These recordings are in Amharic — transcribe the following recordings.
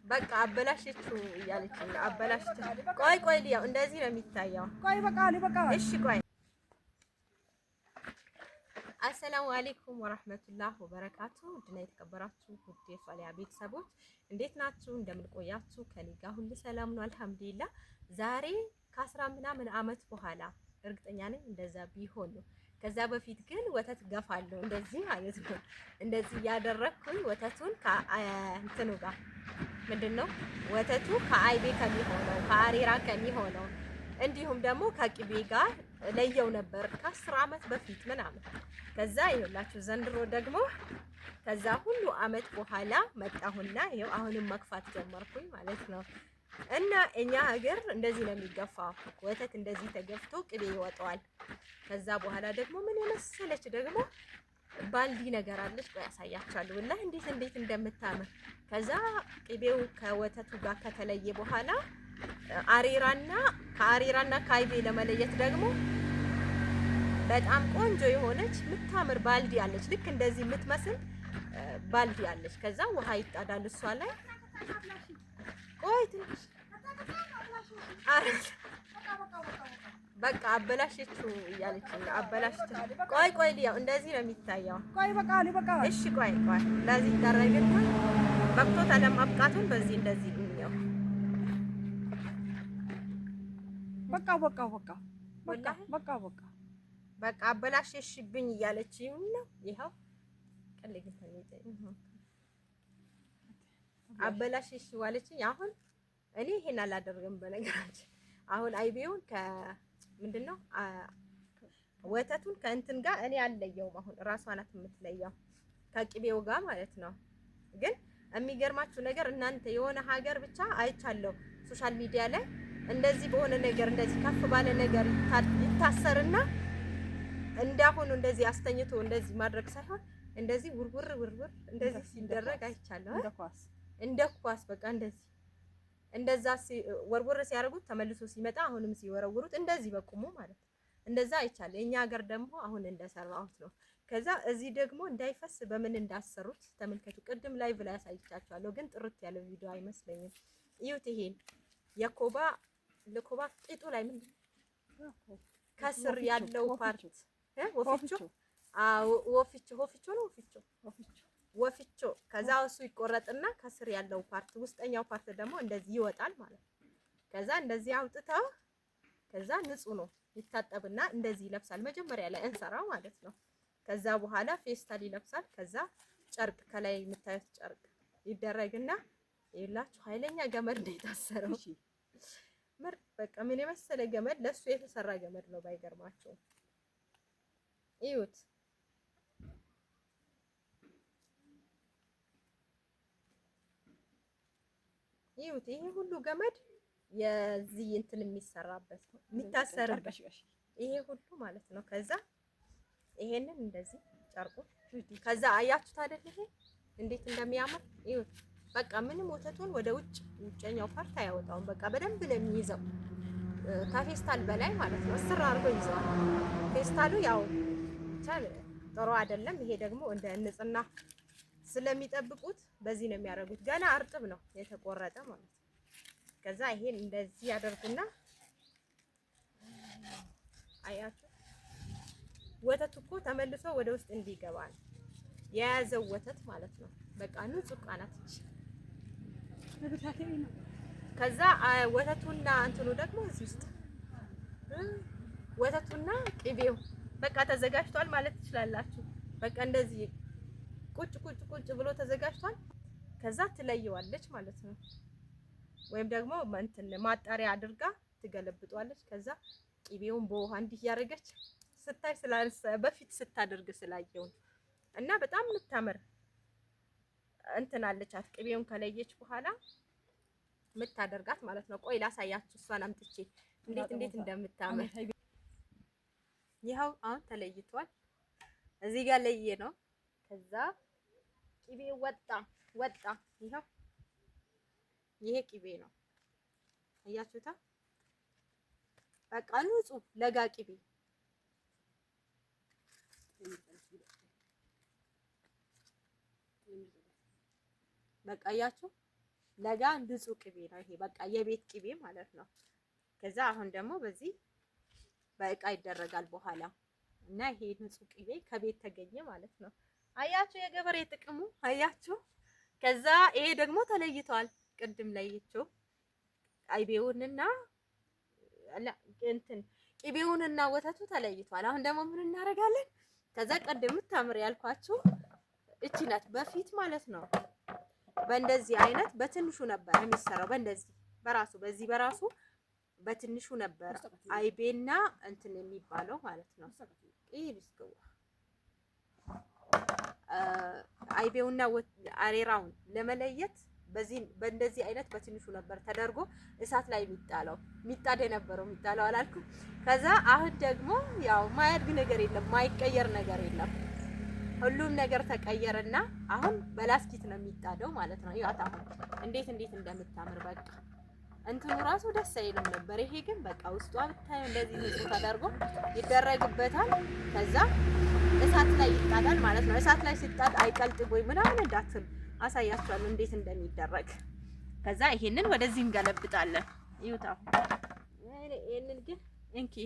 በቃ አበላሽችው እያለችኝ ነው። አበላሽች። ቆይ ቆይ ሊያው እንደዚህ ነው የሚታየው። ቆይ በቃ በቃ እሺ ቆይ። አሰላሙ አለይኩም ወራህመቱላህ ወበረካቱ። ድና የተከበራችሁ ውድ የሷሊያ ቤተሰቦች እንዴት ናችሁ? እንደምን ቆያችሁ? ከኔ ጋር ሁሉ ሰላም ነው አልሐምዱሊላህ። ዛሬ ከ10 ምናምን አመት በኋላ እርግጠኛ ነኝ እንደዛ ቢሆን ነው። ከዛ በፊት ግን ወተት ገፋለሁ እንደዚህ ማለት ነው። እንደዚህ ያደረኩኝ ወተቱን ከእንትኑ ጋር ምንድነው ወተቱ ከአይቤ ከሚሆነው ከአሬራ ከሚሆነው እንዲሁም ደግሞ ከቅቤ ጋር ለየው ነበር ከ10 አመት በፊት ምናምን። ከዛ ይኸውላችሁ ዘንድሮ ደግሞ ከዛ ሁሉ አመት በኋላ መጣሁና ይኸው አሁንም መግፋት ጀመርኩኝ ማለት ነው። እና እኛ ሀገር እንደዚህ ነው የሚገፋው። ወተት እንደዚህ ተገፍቶ ቅቤ ይወጣዋል። ከዛ በኋላ ደግሞ ምን የመሰለች ደግሞ ባልዲ ነገር አለች። ቆይ ያሳያችኋለሁ ወላሂ እንዴት እንደምታምር። ከዛ ቅቤው ከወተቱ ጋር ከተለየ በኋላ አሬራና ከአይቤ ለመለየት ደግሞ በጣም ቆንጆ የሆነች የምታምር ባልዲ አለች። ልክ እንደዚህ የምትመስል ባልዲ አለች። ከዛ ውሃ ይጣዳል እሷ ላይ። ቆይ ትንሽ በቃ አበላሽችው እያለችኝ ነው። አበላሽችው። ቆይ ቆይ ሊያው እንደዚህ ነው የሚታየው። ቆይ በቃ እሺ ቆይ እንደዚህ ይደረግና በቅቶታል። ማብቃቱን በዚህ እንደዚህ እንየው። በቃ አበላሽሽብኝ እያለችኝ ነው። ይኸው አበላሽሽ ዋለችኝ። አሁን እኔ ይሄን አላደርግም በነገራችን። አሁን አይቤውን ምንድነው ወተቱን ከእንትን ጋር እኔ አልለየውም። አሁን ራሷ ናት የምትለየው ከቅቤው ጋር ማለት ነው። ግን የሚገርማችሁ ነገር እናንተ የሆነ ሀገር ብቻ አይቻለሁ ሶሻል ሚዲያ ላይ እንደዚህ በሆነ ነገር እንደዚህ ከፍ ባለ ነገር ይታሰርና እንዳሁኑ እንደዚህ አስተኝቶ እንደዚህ ማድረግ ሳይሆን እንደዚህ ውርውር እንደዚህ ሲደረግ አይቻለሁ። እንደ ኳስ በቃ እንደዛ ወርወር ሲያደርጉት ተመልሶ ሲመጣ አሁንም ሲወረውሩት እንደዚህ በቁሙ ማለት ነው። እንደዛ አይቻለሁ። የኛ ሀገር ደግሞ አሁን እንደሰራሁት ነው። ከዛ እዚህ ደግሞ እንዳይፈስ በምን እንዳሰሩት ተመልከቱ። ቅድም ላይቭ ላይ አሳይቻችኋለሁ፣ ግን ጥርት ያለ ቪዲዮ አይመስለኝም። እዩት። ይሄን ለኮባ ቂጡ ላይ ምንድን ከስር ያለው ፓርት ወፍቾ ከዛ እሱ ይቆረጥና ከስር ያለው ፓርት ውስጠኛው ፓርት ደግሞ እንደዚህ ይወጣል ማለት ነው። ከዛ እንደዚህ አውጥተው ከዛ ንጹህ ነው ይታጠብና እንደዚህ ይለብሳል። መጀመሪያ ላይ እንሰራው ማለት ነው። ከዛ በኋላ ፌስታል ይለብሳል። ከዛ ጨርቅ ከላይ የምታዩት ጨርቅ ይደረግና ይላችሁ ኃይለኛ ገመድ ነው የታሰረው። ምርጥ በቃ ምን የመሰለ ገመድ ለሱ የተሰራ ገመድ ነው ባይገርማችሁ። እዩት። ይሁት ይሄ ሁሉ ገመድ የዚህ እንትን የሚሰራበት የሚታሰርበት ይሄ ሁሉ ማለት ነው። ከዛ ይሄንን እንደዚህ ጨርቁ ከዛ አያችሁት አይደል? ይሄ እንዴት እንደሚያምር ይሁት። በቃ ምንም ወተቱን ወደ ውጭኛው ፓርት አያወጣውም። በቃ በደንብ ነው የሚይዘው ከፌስታል በላይ ማለት ነው። እስር አድርጎ ይዘዋል። ፌስታሉ ያው ጥሩ አይደለም። ይሄ ደግሞ እንደ ንጽህና ስለሚጠብቁት በዚህ ነው የሚያደርጉት። ገና እርጥብ ነው የተቆረጠ ማለት ነው። ከዛ ይሄን እንደዚህ ያደርጉና አያችሁ ወተቱ እኮ ተመልሶ ወደ ውስጥ እንዲገባ ነው የያዘው ወተት ማለት ነው። በቃ ንጹህ ቃናት ከዛ ወተቱና እንትኑ ደግሞ እዚህ ውስጥ ወተቱና ቅቤው በቃ ተዘጋጅቷል ማለት ትችላላችሁ። በቃ እንደዚህ ቁጭ ብሎ ተዘጋጅቷል። ከዛ ትለየዋለች ማለት ነው። ወይም ደግሞ እንትን ማጣሪያ አድርጋ ትገለብጧለች። ከዛ ቅቤውን በውሃ እንዲህ ያደረገች ስታይ በፊት ስታደርግ ስላየው እና በጣም የምታምር እንትን አለቻት። ቅቤውን ከለየች በኋላ የምታደርጋት ማለት ነው። ቆይ ላሳያችሁ እሷን አምጥቼ እንዴት እንደምታምር። ይኸው አሁን ተለይቷል። እዚህ ጋር ለየ ነው። ከዛ ቅቤ ወጣ። ይሄው ይሄ ቅቤ ነው አያችሁታ። በቃ ንጹህ ለጋ ቅቤ በቃ አያችሁ ለጋ ንጹህ ቅቤ ነው ይሄ በቃ የቤት ቅቤ ማለት ነው። ከዛ አሁን ደግሞ በዚህ በእቃ ይደረጋል በኋላ እና ይሄ ንጹህ ቅቤ ከቤት ተገኘ ማለት ነው። አያችሁ የገበሬ ጥቅሙ አያችሁ። ከዛ ይሄ ደግሞ ተለይቷል። ቅድም ለይቼው አይቤውንና እንትን ቅቤውንና ወተቱ ተለይቷል። አሁን ደግሞ ምን እናደርጋለን? ከዛ ቀደም ታምር ያልኳችሁ እቺ ናት። በፊት ማለት ነው በእንደዚህ አይነት በትንሹ ነበር የሚሰራው። በእንደዚህ በራሱ በዚህ በራሱ በትንሹ ነበር አይቤና እንትን የሚባለው ማለት ነው። አይቤውና አሬራውን ለመለየት በእንደዚህ አይነት በትንሹ ነበር ተደርጎ እሳት ላይ የሚጣድ የነበረው አላልኩም። ከዛ አሁን ደግሞ ያው ማያድግ ነገር የለም፣ ማይቀየር ነገር የለም። ሁሉም ነገር ተቀየረና አሁን በላስኪት ነው የሚጣደው ማለት ነው። ያው አሁን እንዴት እንደምታምር በቃ እንትኑ ራሱ ደስ አይልም ነበር። ይሄ ግን በቃ ውስጧ ብታዩ እንደዚህ ንጹህ ተደርጎ ይደረግበታል። ከዛ እሳት ላይ ይጣዳል ማለት ነው። እሳት ላይ ሲጣድ አይቀልጥም ወይ ምናምን እንዳትሉ አሳያችኋለሁ እንዴት እንደሚደረግ። ከዛ ይሄንን ወደዚህ እንገለብጣለን። ይውጣ ይሄንን ግን እንኪ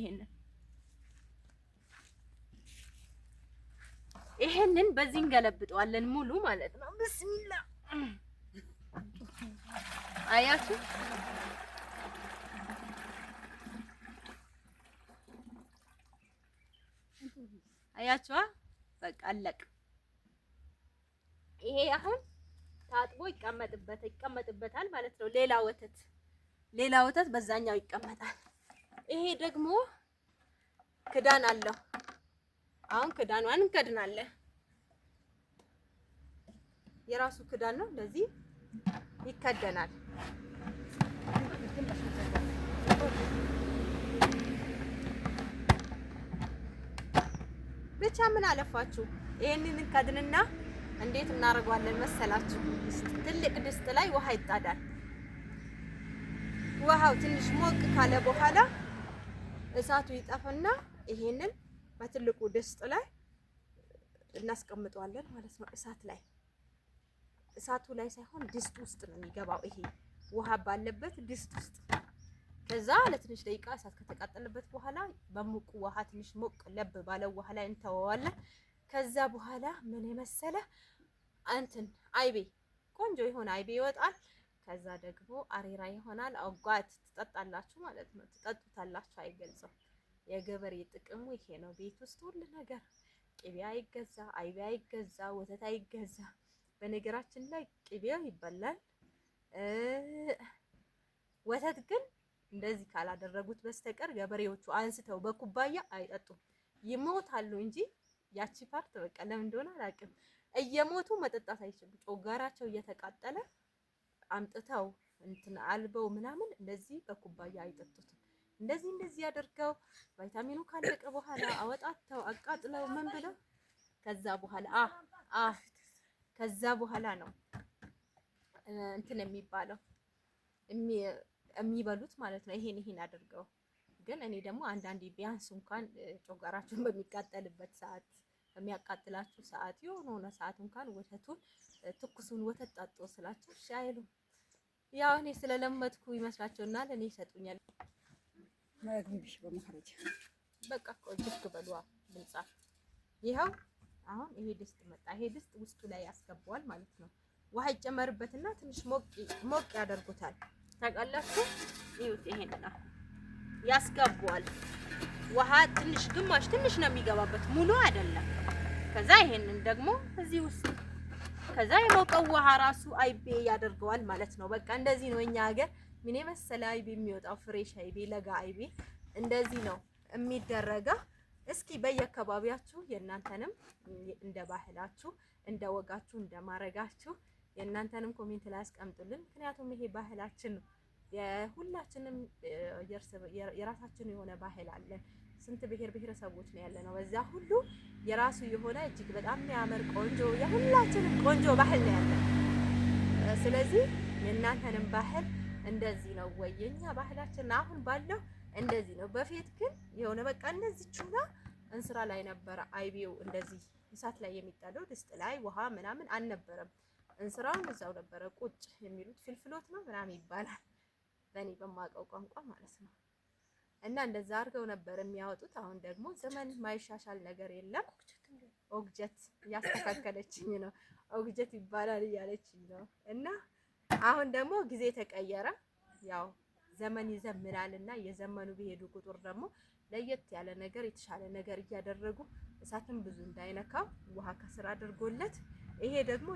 ይሄንን በዚህ እንገለብጠዋለን ሙሉ ማለት ነው። ብስሚላ አያችሁ አያችኋ በቃ አለቅ። ይሄ አሁን ታጥቦ ይቀመጥበታል ማለት ነው። ሌላ ወተት በዛኛው ይቀመጣል። ይሄ ደግሞ ክዳን አለው። አሁን ክዳኗን እንከድናለን። የራሱ ክዳን ነው። እንደዚህ ይከደናል። ብቻ ምን አለፋችሁ ይሄንን እንከድንና እንዴት እናደርገዋለን መሰላችሁ? ትልቅ ድስት ላይ ውሃ ይጣዳል። ውሃው ትንሽ ሞቅ ካለ በኋላ እሳቱ ይጠፋና ይሄንን በትልቁ ድስት ላይ እናስቀምጠዋለን ማለት ነው። እሳቱ ላይ ሳይሆን ድስት ውስጥ ነው የሚገባው። ይሄ ውሃ ባለበት ድስት ውስጥ። ከዛ ለትንሽ ደቂቃ እሳት ከተቃጠለበት በኋላ በሙቅ ውሃ ትንሽ ሞቅ ለብ ባለው ውሃ ላይ እንተወዋለን። ከዛ በኋላ ምን የመሰለ እንትን አይቤ ቆንጆ የሆነ አይቤ ይወጣል። ከዛ ደግሞ አሬራ ይሆናል። አጓት ትጠጣላችሁ ማለት ነው። ትጠጡታላችሁ። አይገልጸው። የገበሬ ጥቅሙ ይሄ ነው። ቤት ውስጥ ሁሉ ነገር ቅቤ አይገዛ፣ አይቤ አይገዛ፣ ወተት አይገዛ። በነገራችን ላይ ቅቤው ይበላል። ወተት ግን እንደዚህ ካላደረጉት በስተቀር ገበሬዎቹ አንስተው በኩባያ አይጠጡም። ይሞታሉ እንጂ ያቺ ፓርት በቃ ለምን እንደሆነ አላውቅም። እየሞቱ መጠጣት አይችሉም። ጮጋራቸው እየተቃጠለ አምጥተው እንትን አልበው ምናምን እንደዚህ በኩባያ አይጠጡትም። እንደዚህ አድርገው ቫይታሚኑ ካለቀ በኋላ አወጣተው አቃጥለው ምን ብለው ከዛ በኋላ ነው እንትን የሚባለው የሚበሉት ማለት ነው። ይሄን አድርገው ግን እኔ ደግሞ አንዳንዴ ቢያንስ እንኳን ጮጋራችሁን በሚቃጠልበት ሰዓት በሚያቃጥላችሁ ሰዓት የሆነ ሰዓት እንኳን ወተቱን ትኩሱን ወተት ጠጡ ስላቸው እሺ አይሉም። ያው እኔ ስለለመድኩ ይመስላቸውና ለኔ ይሰጡኛል። ማግቢሽ በመሐረጃ በቃ ቆጅክ በሏ ልንጻ። ይሄው አሁን ይሄ ድስት መጣ። ይሄ ድስት ውስጡ ላይ ያስገባዋል ማለት ነው። ውሃ ይጨመርበትና ትንሽ ሞቅ ያደርጉታል። ታውቃላችሁ? ይሁት ይሄንን ያስገባዋል። ውሃ ትንሽ ግማሽ ትንሽ ነው የሚገባበት፣ ሙሉ አይደለም። ከዛ ይሄንን ደግሞ እዚህ ውስጥ ከዛ የሞቀው ውሃ ራሱ አይቤ ያደርገዋል ማለት ነው። በቃ እንደዚህ ነው እኛ ሀገር ምን የመሰለ አይቤ የሚወጣው፣ ፍሬሽ አይቤ፣ ለጋ አይቤ እንደዚህ ነው የሚደረገው። እስኪ በየአካባቢያችሁ የእናንተንም እንደ ባህላችሁ እንደ ወጋችሁ እንደ ማረጋችሁ የእናንተንም ኮሜንት ላይ አስቀምጡልን። ምክንያቱም ይሄ ባህላችን ነው። የሁላችንም የራሳችን የሆነ ባህል አለ። ስንት ብሔር ብሔረሰቦች ነው ያለነው። በዛ ሁሉ የራሱ የሆነ እጅግ በጣም የሚያምር ቆንጆ የሁላችንም ቆንጆ ባህል ነው ያለን። ስለዚህ የእናንተንም ባህል እንደዚህ ነው ወይ? የኛ ባህላችን አሁን ባለው እንደዚህ ነው። በፊት ግን የሆነ በቃ እንደዚህ ቹና እንስራ ላይ ነበረ አይቤው እንደዚህ እሳት ላይ የሚጣለው ድስት ላይ ውሃ ምናምን አልነበረም። እንስራውን እዛው ነበረ ቁጭ የሚሉት ፍልፍሎት ነው ምናምን ይባላል በእኔ በማውቀው ቋንቋ ማለት ነው። እና እንደዛ አድርገው ነበር የሚያወጡት። አሁን ደግሞ ዘመን ማይሻሻል ነገር የለም። ኦግጀት እያስተካከለችኝ ነው። ኦግጀት ይባላል እያለችኝ ነው። እና አሁን ደግሞ ጊዜ ተቀየረ። ያው ዘመን ይዘምናል እና የዘመኑ በሄዱ ቁጥር ደግሞ ለየት ያለ ነገር የተሻለ ነገር እያደረጉ እሳትን ብዙ እንዳይነካው ውሃ ከስር አድርጎለት ይሄ ደግሞ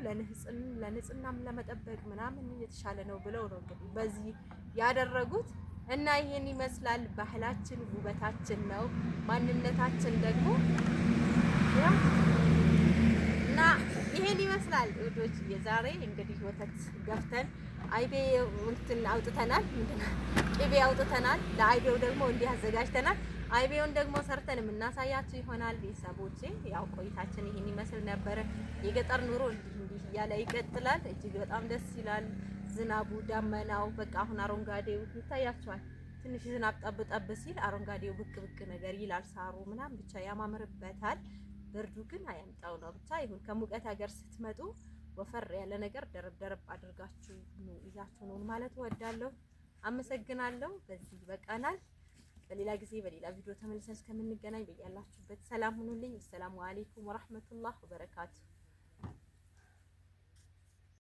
ለንጽህናም ለመጠበቅ ምናምን የተሻለ ነው ብለው ነው እንግዲህ በዚህ ያደረጉት። እና ይሄን ይመስላል። ባህላችን ውበታችን ነው፣ ማንነታችን ደግሞ እና ይሄን ይመስላል ውዶች። የዛሬ እንግዲህ ወተት ገፍተን አይቤ እንትን አውጥተናል፣ ቅቤ አውጥተናል። ለአይቤው ደግሞ እንዲህ አዘጋጅተናል። አይቤውን ደግሞ ሰርተን የምናሳያችሁ ይሆናል ቤተሰቦቼ። ያው ቆይታችን ይሄን ይመስል ነበረ። የገጠር ኑሮ እንዲህ እያለ ይቀጥላል። እጅግ በጣም ደስ ይላል። ዝናቡ ዳመናው በቃ አሁን አረንጓዴው ይታያችኋል። ትንሽ ዝናብ ጠብ ጠብ ሲል አረንጓዴው ብቅ ብቅ ነገር ይላል። ሳሩ ምናምን ብቻ ያማምርበታል። ብርዱ ግን አያምጣው ነው ብቻ ይሁን። ከሙቀት ሀገር ስትመጡ ወፈር ያለ ነገር ደረብ ደረብ አድርጋችሁ ይዛችሁ ነው ማለት እወዳለሁ። አመሰግናለሁ። በዚህ በቃናል። በሌላ ጊዜ በሌላ ቪዲዮ ተመልሰን እስከምንገናኝ በያላችሁበት ሰላም ሁኑልኝ። አሰላሙ አለይኩም ወራህመቱላህ ወበረካቱ።